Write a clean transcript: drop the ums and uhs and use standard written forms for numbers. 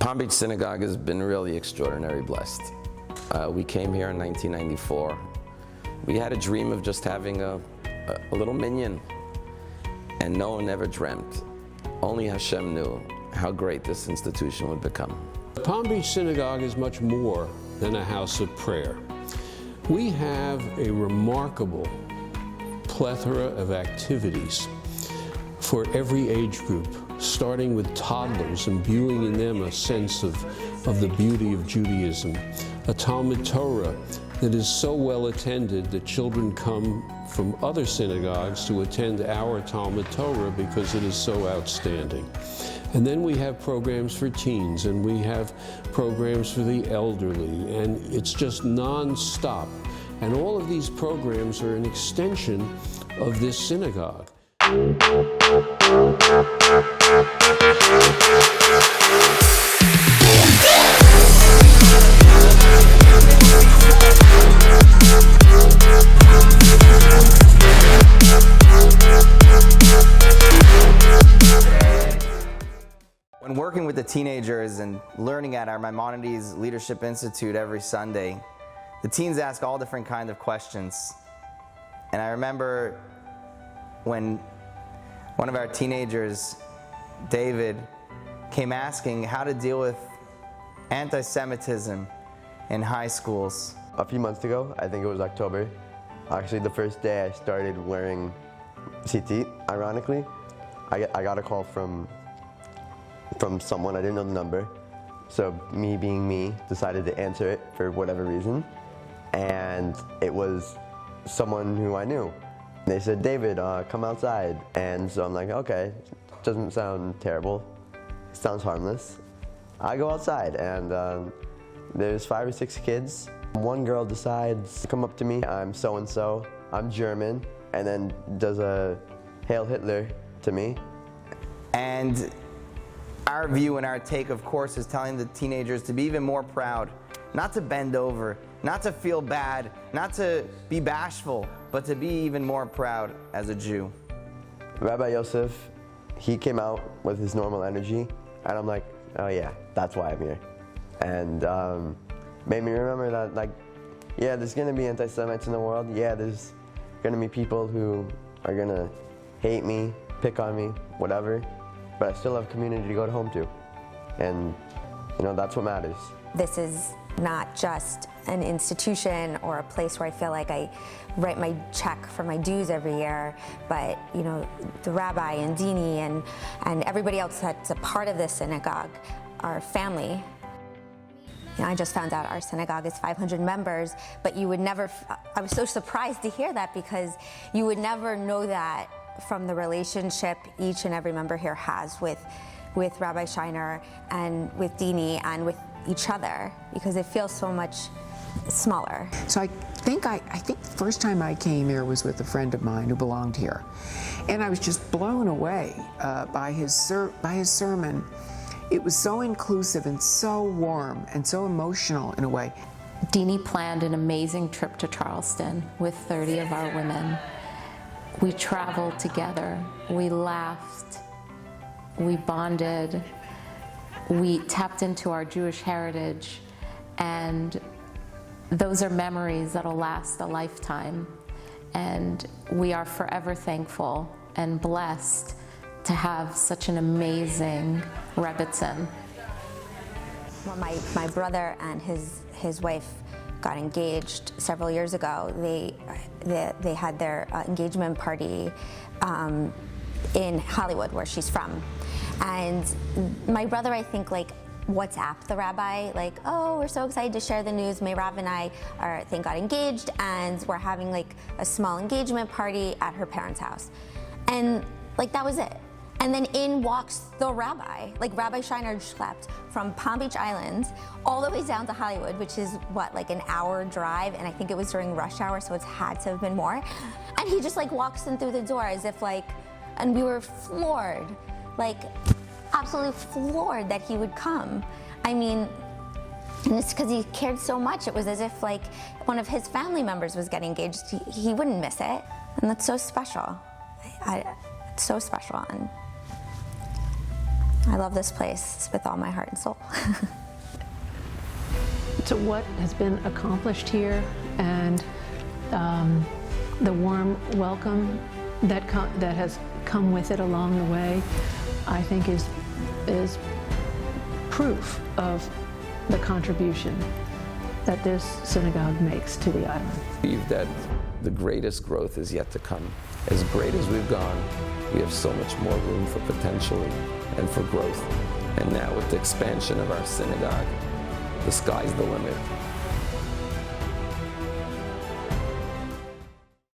Palm Beach Synagogue has been really extraordinarily blessed. We came here in 1994. We had a dream of just having a little minyan, and no one ever dreamt. Only Hashem knew how great this institution would become. Palm Beach Synagogue is much more than a house of prayer. We have a remarkable plethora of activities for every age group, starting with toddlers, imbuing in them a sense of the beauty of Judaism, a Talmud Torah that is so well attended that children come from other synagogues to attend our Talmud Torah because it is so outstanding. And then we have programs for teens, and we have programs for the elderly, and it's just non-stop. And all of these programs are an extension of this synagogue. When working with the teenagers and learning at our Maimonides Leadership Institute every Sunday, the teens ask all different kinds of questions. And I remember when one of our teenagers, David, came asking how to deal with anti-Semitism in high schools. A few months ago, I think it was October, actually the first day I started wearing CT, ironically, I got a call from someone, I didn't know the number. So me being me, decided to answer it for whatever reason. And it was someone who I knew. They said, David, come outside. And so I'm like, okay, doesn't sound terrible. It sounds harmless. I go outside and there's 5 or 6 kids. One girl decides to come up to me, I'm so-and-so, I'm German, and then does a Hail Hitler to me. And our view and our take, of course, is telling the teenagers to be even more proud, not to bend over, not to feel bad, not to be bashful, but to be even more proud as a Jew. Rabbi Yosef, he came out with his normal energy, and I'm like, oh yeah, that's why I'm here. And made me remember that, like, yeah, there's gonna be anti-Semites in the world. Yeah, there's gonna be people who are gonna hate me, pick on me, whatever. But I still have a community to go home to. And, you know, that's what matters. This is not just an institution or a place where I feel like I write my check for my dues every year, but, you know, the rabbi and Dini and everybody else that's a part of this synagogue are family. You know, I just found out our synagogue is 500 members, but you would never, I was so surprised to hear that because you would never know that from the relationship each and every member here has with Rabbi Shiner and with Dini and with each other, because it feels so much smaller. So I think the first time I came here was with a friend of mine who belonged here, and I was just blown away by his sermon. It was so inclusive and so warm and so emotional in a way. Dini planned an amazing trip to Charleston with 30 of our women. We traveled together, we laughed, we bonded, we tapped into our Jewish heritage, and those are memories that'll last a lifetime. And we are forever thankful and blessed to have such an amazing Rebbitzin. When my brother and his wife got engaged several years ago, they had their engagement party in Hollywood, where she's from. And my brother, I think, like, WhatsApped the rabbi, like, oh, we're so excited to share the news. Mayrav and I got engaged, and we're having like a small engagement party at her parents' house. And like, that was it. And then in walks the rabbi. Like, Rabbi Shiner schlepped from Palm Beach Island all the way down to Hollywood, which is what, like an hour drive, and I think it was during rush hour, so it's had to have been more. And he just like walks in through the door as if like, and we were floored, like absolutely floored that he would come. I mean, and it's because he cared so much. It was as if like one of his family members was getting engaged. He wouldn't miss it, and that's so special. It's so special. And I love this place with all my heart and soul. To what has been accomplished here and the warm welcome that has come with it along the way, I think is proof of the contribution that this synagogue makes to the island. I believe that the greatest growth is yet to come. As great as we've gone, we have so much more room for potential and for growth. And now with the expansion of our synagogue, the sky's the limit.